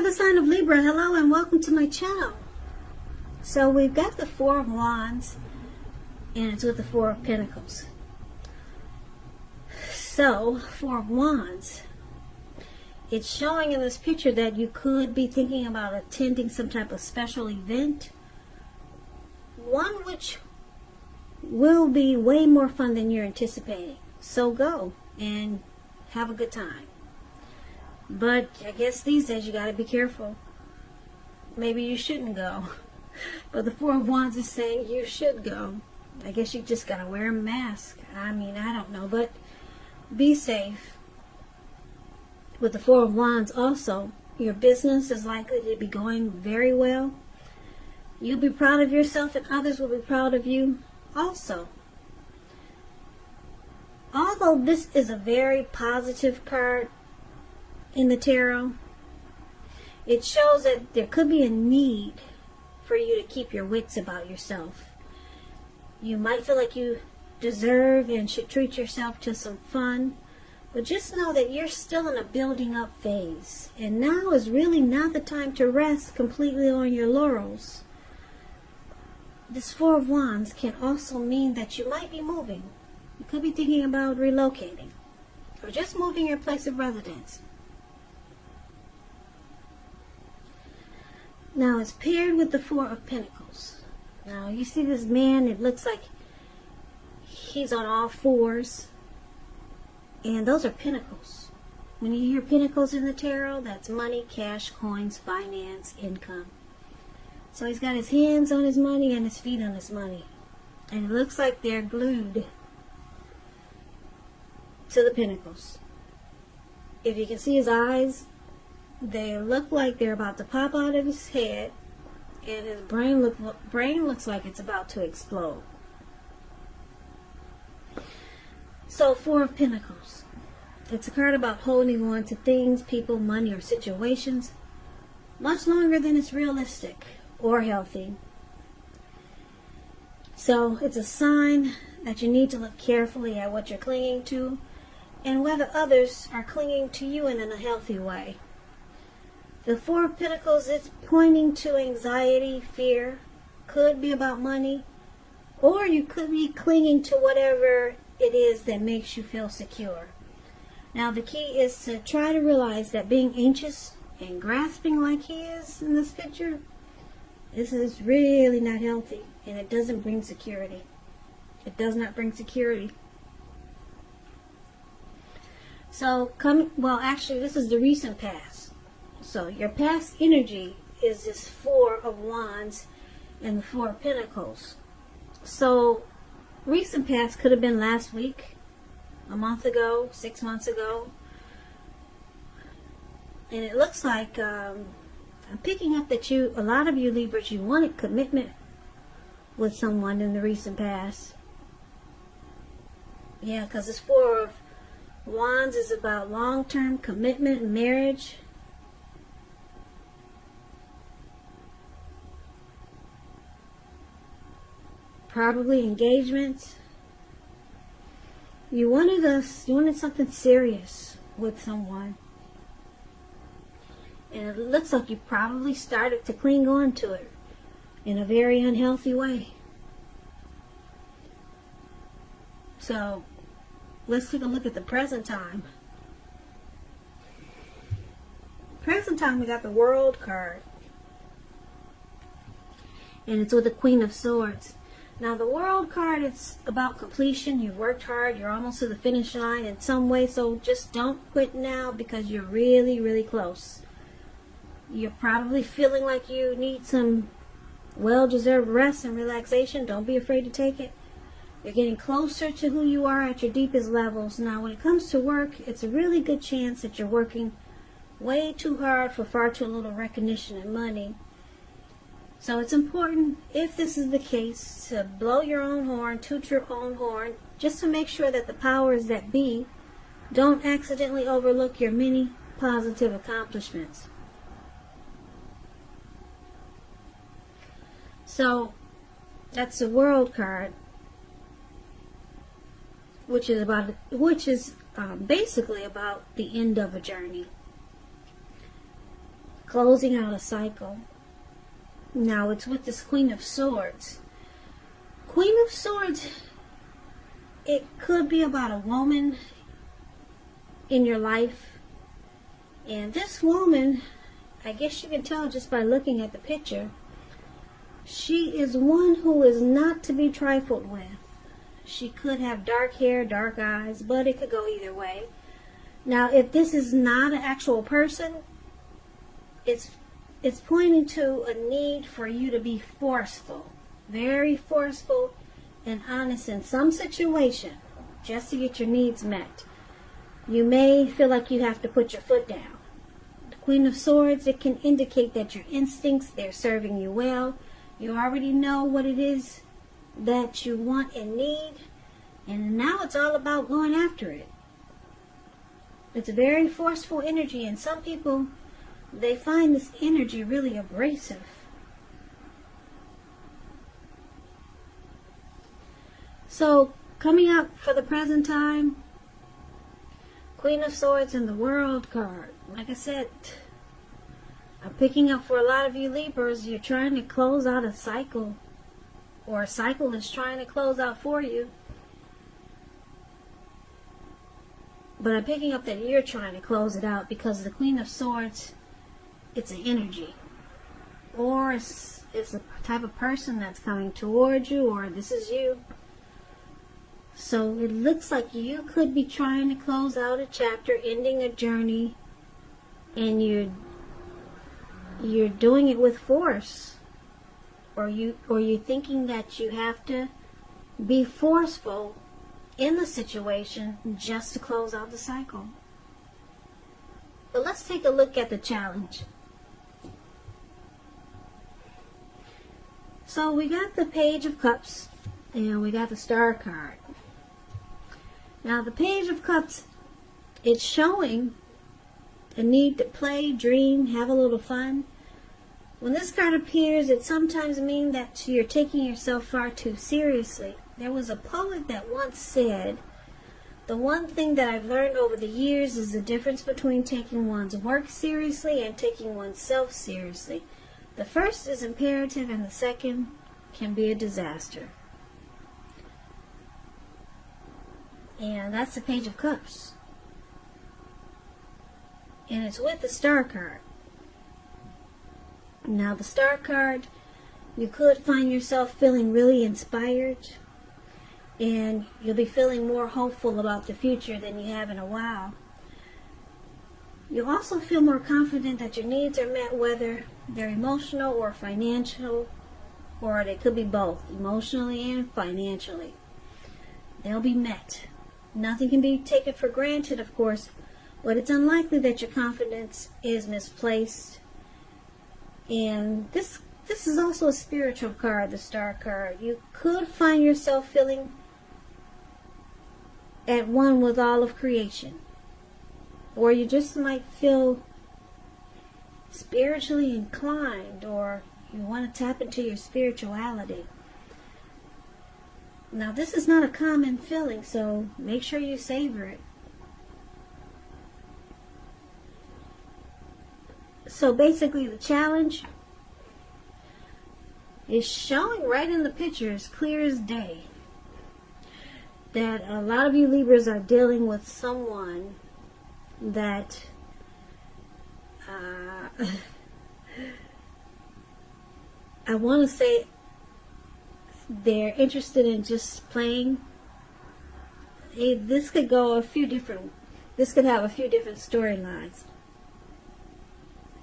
the sign of Libra, hello and welcome to my channel. So we've got the Four of Wands, and it's with the Four of Pentacles. So, Four of Wands, it's showing in this picture that you could be thinking about attending some type of special event, one which will be way more fun than you're anticipating. So go and have a good time. But I guess these days you got to be careful. Maybe you shouldn't go. But the Four of Wands is saying you should go. I guess you just got to wear a mask. I mean, I don't know. But be safe. With the Four of Wands also, your business is likely to be going very well. You'll be proud of yourself and others will be proud of you also. Although this is a very positive card in the tarot, it shows that there could be a need for you to keep your wits about yourself. You might feel like you deserve and should treat yourself to some fun, but just know that you're still in a building up phase, and now is really not the time to rest completely on your laurels. This Four of Wands can also mean that you might be moving. You could be thinking about relocating or just moving your place of residence. Now it's paired with the Four of Pentacles. Now you see this man, it looks like he's on all fours. And those are pentacles. When you hear pentacles in the tarot, that's money, cash, coins, finance, income. So he's got his hands on his money and his feet on his money. And it looks like they're glued to the pentacles. If you can see his eyes, they look like they're about to pop out of his head, and his brain looks like it's about to explode. So, Four of Pentacles. It's a card about holding on to things, people, money, or situations much longer than it's realistic or healthy. So, it's a sign that you need to look carefully at what you're clinging to and whether others are clinging to you in a healthy way. The Four of Pentacles, it's pointing to anxiety, fear, could be about money, or you could be clinging to whatever it is that makes you feel secure. Now the key is to try to realize that being anxious and grasping like he is in this picture, this is really not healthy, and it doesn't bring security. It does not bring security. So, actually this is the recent past. So your past energy is this Four of Wands and the Four of Pentacles. So recent past could have been last week, a month ago, 6 months ago. And it looks like I'm picking up that a lot of you Libras, you wanted commitment with someone in the recent past. Yeah, because this Four of Wands is about long-term commitment, marriage. Probably engagement. You wanted something serious with someone. And it looks like you probably started to cling on to it in a very unhealthy way. So, let's take a look at the present time. Present time, we got the World card. And it's with the Queen of Swords. Now the World card, it's about completion. You've worked hard. You're almost to the finish line in some way. So just don't quit now because you're really, really close. You're probably feeling like you need some well-deserved rest and relaxation. Don't be afraid to take it. You're getting closer to who you are at your deepest levels. Now when it comes to work, it's a really good chance that you're working way too hard for far too little recognition and money. So it's important, if this is the case, to blow your own horn, toot your own horn, just to make sure that the powers that be don't accidentally overlook your many positive accomplishments. So that's the World card, which is basically about the end of a journey. closing out a cycle. Now it's with this Queen of Swords. Queen of Swords, it could be about a woman in your life. And this woman, I guess you can tell just by looking at the picture, she is one who is not to be trifled with. She could have dark hair, dark eyes, but it could go either way. Now, if this is not an actual person, it's pointing to a need for you to be forceful, very forceful and honest in some situation just to get your needs met. You may feel like you have to put your foot down. The Queen of Swords, it can indicate that your instincts, they're serving you well. You already know what it is that you want and need, and now it's all about going after it. It's a very forceful energy, and some people, they find this energy really abrasive. So, coming up for the present time, Queen of Swords and the World card. Like I said, I'm picking up for a lot of you Libras, you're trying to close out a cycle, or a cycle is trying to close out for you. But I'm picking up that you're trying to close it out because the Queen of Swords, it's an energy. Or it's a type of person that's coming towards you, or this is you. So it looks like you could be trying to close out a chapter, ending a journey, and you're doing it with force. Or you're thinking that you have to be forceful in the situation just to close out the cycle. But let's take a look at the challenge. So we got the Page of Cups and we got the Star card. Now the Page of Cups, it's showing a need to play, dream, have a little fun. When this card appears, it sometimes means that you're taking yourself far too seriously. There was a poet that once said, "The one thing that I've learned over the years is the difference between taking one's work seriously and taking oneself seriously. The first is imperative and the second can be a disaster." And that's the Page of Cups. And it's with the Star card. Now the Star card, you could find yourself feeling really inspired, and you'll be feeling more hopeful about the future than you have in a while. You'll also feel more confident that your needs are met, whether they're emotional or financial, or they could be both, emotionally and financially. They'll be met. Nothing can be taken for granted, of course, but it's unlikely that your confidence is misplaced. And this is also a spiritual card, the Star card. You could find yourself feeling at one with all of creation. Or you just might feel spiritually inclined, or you want to tap into your spirituality. Now this is not a common feeling, so make sure you savor it. So basically the challenge is showing right in the picture as clear as day that a lot of you Libras are dealing with someone that I want to say they're interested in just playing. This could have a few different storylines.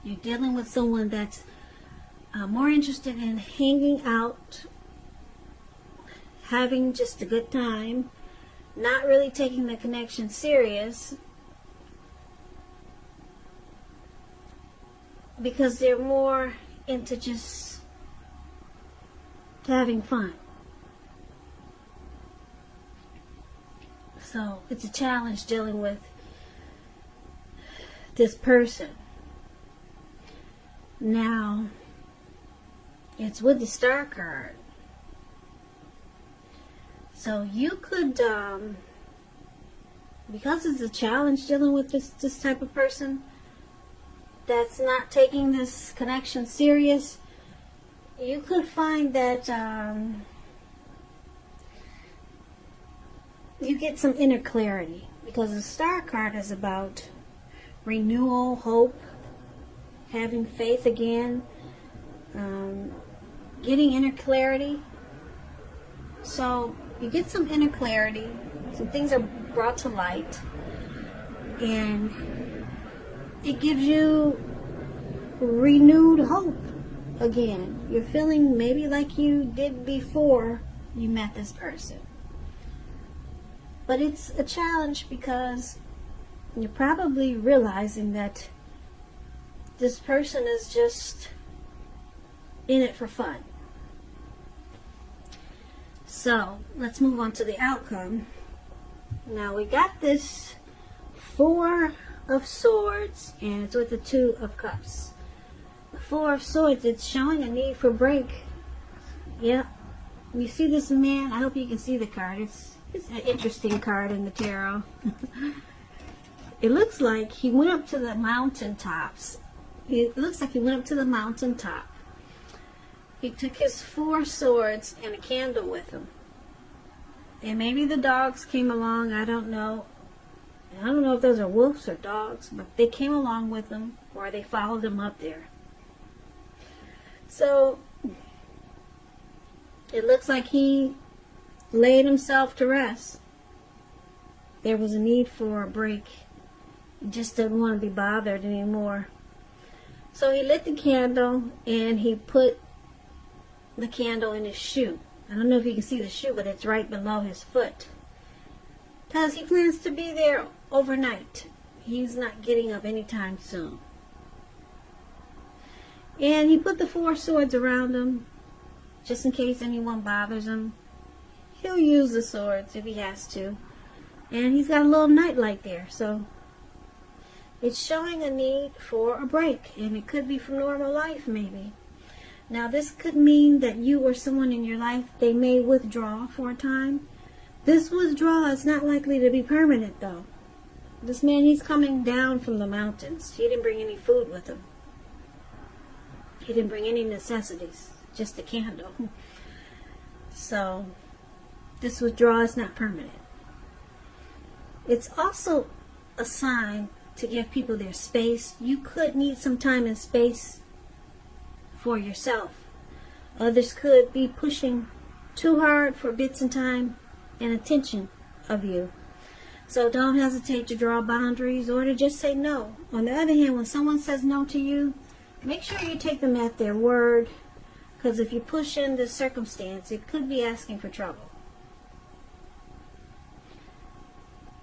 You're dealing with someone that's more interested in hanging out, having just a good time, not really taking the connection serious, because they're more into just having fun. So it's a challenge dealing with this person. Now, it's with the Star card. So you could, because it's a challenge dealing with this type of person, that's not taking this connection serious, you could find that you get some inner clarity, because the Star card is about renewal, hope, having faith again, getting inner clarity. So you get some inner clarity, some things are brought to light, and it gives you renewed hope again. You're feeling maybe like you did before you met this person. But it's a challenge because you're probably realizing that this person is just in it for fun. So let's move on to the outcome. Now we got this Four of Swords, and it's with the Two of Cups. The Four of Swords, it's showing a need for a break. Yep. You see this man, I hope you can see the card. It's an interesting card in the tarot. It looks like he went up to the mountaintops. It looks like he went up to the mountaintop. He took his Four Swords and a candle with him. And maybe the dogs came along, I don't know. I don't know if those are wolves or dogs, but they came along with him, or they followed him up there. So it looks like he laid himself to rest. There was a need for a break. He just didn't want to be bothered anymore. So he lit the candle and he put the candle in his shoe. I don't know if you can see the shoe, but it's right below his foot. Because he plans to be there overnight. He's not getting up anytime soon. And he put the Four Swords around him, just in case anyone bothers him. He'll use the swords if he has to. And he's got a little nightlight there, so it's showing a need for a break. And it could be from normal life, maybe. Now, this could mean that you or someone in your life, they may withdraw for a time. This withdrawal is not likely to be permanent, though. This man, he's coming down from the mountains. He didn't bring any food with him. He didn't bring any necessities, just a candle. So, this withdrawal is not permanent. It's also a sign to give people their space. You could need some time and space for yourself. Others could be pushing too hard for bits and time and attention of you. So don't hesitate to draw boundaries or to just say no. On the other hand, when someone says no to you, make sure you take them at their word, because if you push in this circumstance, it could be asking for trouble.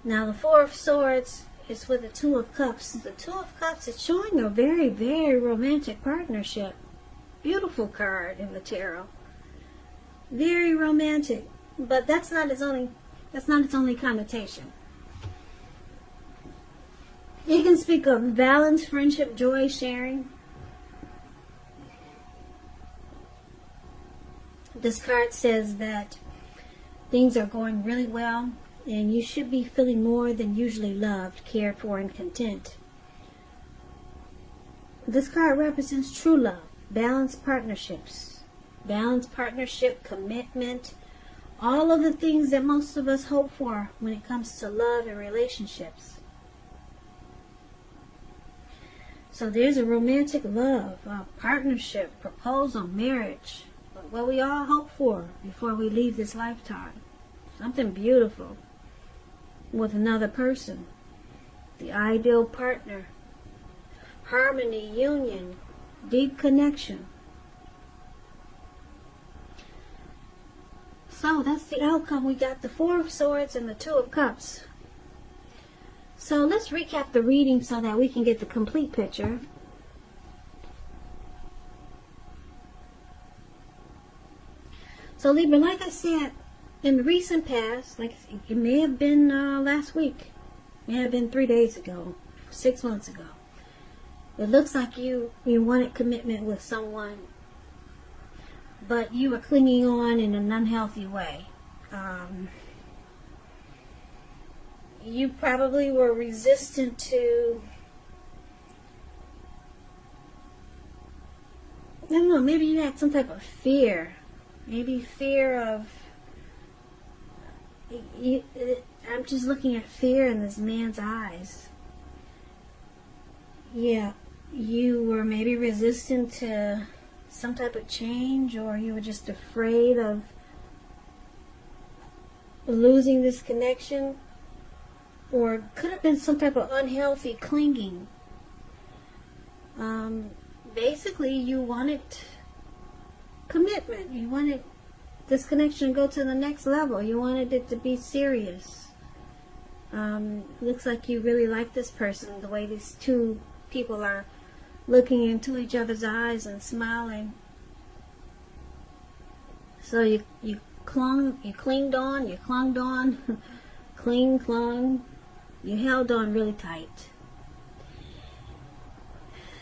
Now the Four of Swords is with the Two of Cups. The Two of Cups is showing a very, very romantic partnership. Beautiful card in the tarot. Very romantic. But that's not its only connotation. You can speak of balance, friendship, joy, sharing. This card says that things are going really well, and you should be feeling more than usually loved, cared for, and content. This card represents true love, balanced partnerships, balanced partnership, commitment, all of the things that most of us hope for when it comes to love and relationships. So there's a romantic love, a partnership, proposal, marriage, what we all hope for before we leave this lifetime. Something beautiful with another person. The ideal partner. Harmony, union, deep connection. So that's the outcome. We got the Four of Swords and the Two of Cups. So let's recap the reading so that we can get the complete picture. So Libra, like I said, in the recent past, like it may have been last week, it may have been 3 days ago, 6 months ago. It looks like you wanted commitment with someone, but you were clinging on in an unhealthy way. You probably were resistant to don't know, maybe you had some type of fear. Maybe fear of, I'm just looking at fear in this man's eyes. Yeah, you were maybe resistant to some type of change, or you were just afraid of losing this connection, or could have been some type of unhealthy clinging. Basically, you wanted commitment. You wanted this connection to go to the next level. You wanted it to be serious. Looks like you really like this person, the way these two people are looking into each other's eyes and smiling. So you clung on, clung, you held on really tight.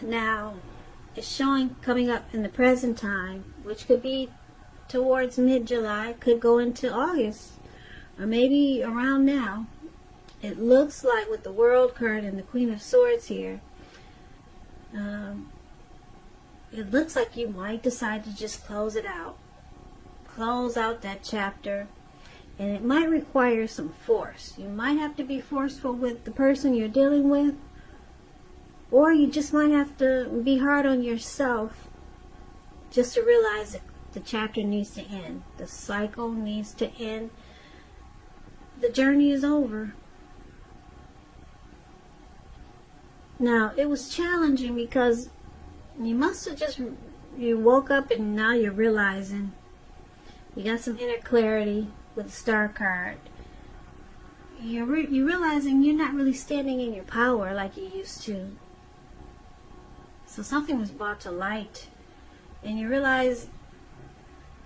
Now, it's showing coming up in the present time, which could be towards mid-July, could go into August, or maybe around now. It looks like with the World card and the Queen of Swords here, it looks like you might decide to just close it out. Close out that chapter. And it might require some force. You might have to be forceful with the person you're dealing with. Or you just might have to be hard on yourself just to realize that the chapter needs to end. The cycle needs to end. The journey is over. Now, it was challenging because you must have just, you woke up and now you're realizing you got some inner clarity with the Star card. You're realizing you're not really standing in your power like you used to. So something was brought to light. And you realize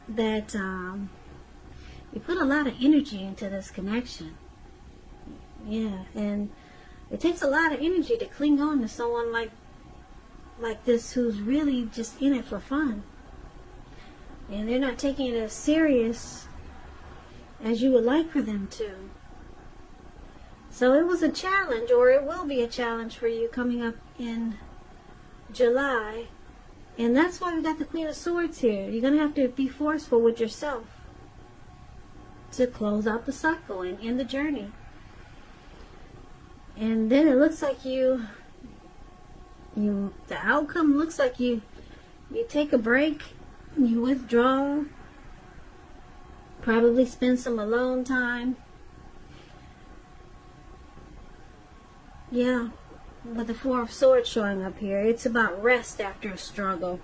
that you put a lot of energy into this connection. Yeah, and it takes a lot of energy to cling on to someone like this who's really just in it for fun. And they're not taking it as serious as you would like for them to. So it was a challenge, or it will be a challenge for you coming up in July. And that's why we got the Queen of Swords here. You're going to have to be forceful with yourself to close out the cycle and end the journey. And then it looks like the outcome looks like you take a break, you withdraw, probably spend some alone time. Yeah, with the Four of Swords showing up here, it's about rest after a struggle.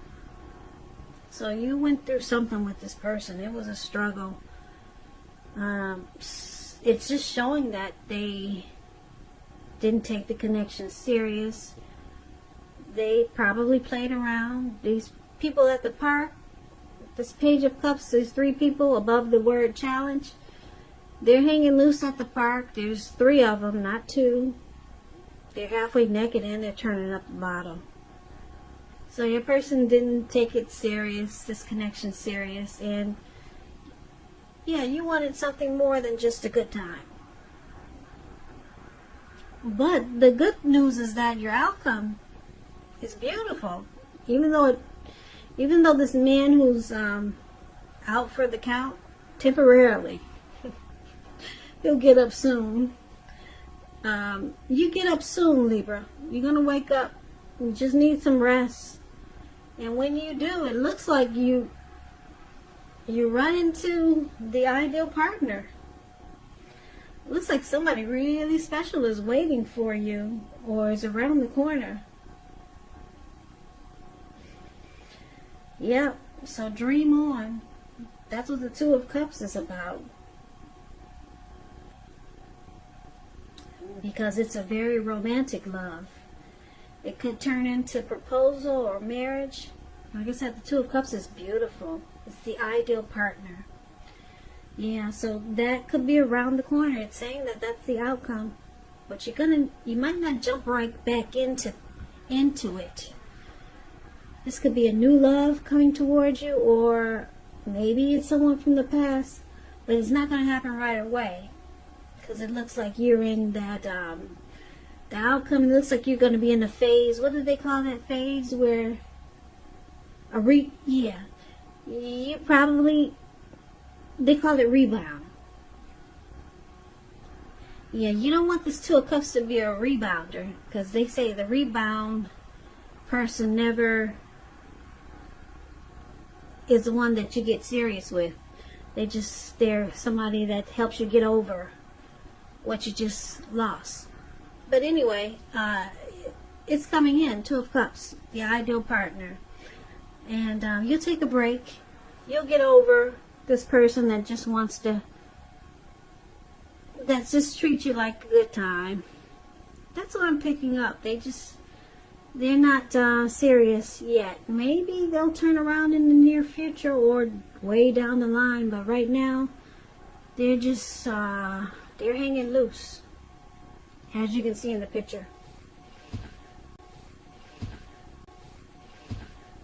So you went through something with this person. It was a struggle. It's just showing that they didn't take the connection serious. They probably played around. These people at the park, this Page of Cups, there's 3 people above the word challenge. They're hanging loose at the park. There's 3 of them, not 2. They're halfway naked and they're turning up the bottle. So your person didn't take it serious, this connection serious, and yeah, you wanted something more than just a good time. But the good news is that your outcome is beautiful. Even though this man who's out for the count temporarily, he'll get up soon. You get up soon, Libra. You're gonna wake up. You just need some rest. And when you do, it looks like you run into the ideal partner. It looks like somebody really special is waiting for you or is around the corner. Yep, so dream on. That's what the Two of Cups is about. Because it's a very romantic love. It could turn into proposal or marriage. Like I said, the Two of Cups is beautiful. It's the ideal partner. Yeah, so that could be around the corner. It's saying that that's the outcome. But you might not jump right back into it. This could be a new love coming towards you, or maybe it's someone from the past, but it's not going to happen right away. Because it looks like you're in that, the outcome, it looks like you're going to be in a phase, what do they call that phase, where Yeah. You probably, they call it rebound. Yeah, you don't want this Two of Cups to be a rebounder, because they say the rebound person never is the one that you get serious with. They're somebody that helps you get over what you just lost. But anyway, it's coming in, Two of Cups, the ideal partner. And you'll take a break. You'll get over this person that just treats you like a good time. That's what I'm picking up. They're not serious yet. Maybe they'll turn around in the near future or way down the line. But right now, they're just, they're hanging loose, as you can see in the picture.